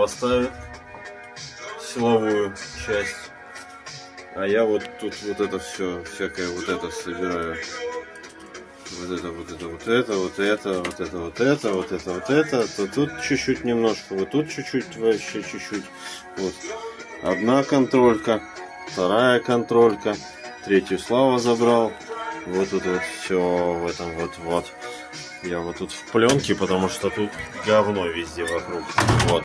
Ставит силовую часть, а я вот тут вот это все, всякое вот это собираю. Вот это, то тут чуть-чуть немножко, вот тут чуть-чуть, вообще чуть-чуть. Вот. Одна контролька, вторая контролька, третью Слава забрал. Вот тут вот все в этом вот. Я вот тут в пленке, потому что тут говно везде вокруг. Вот.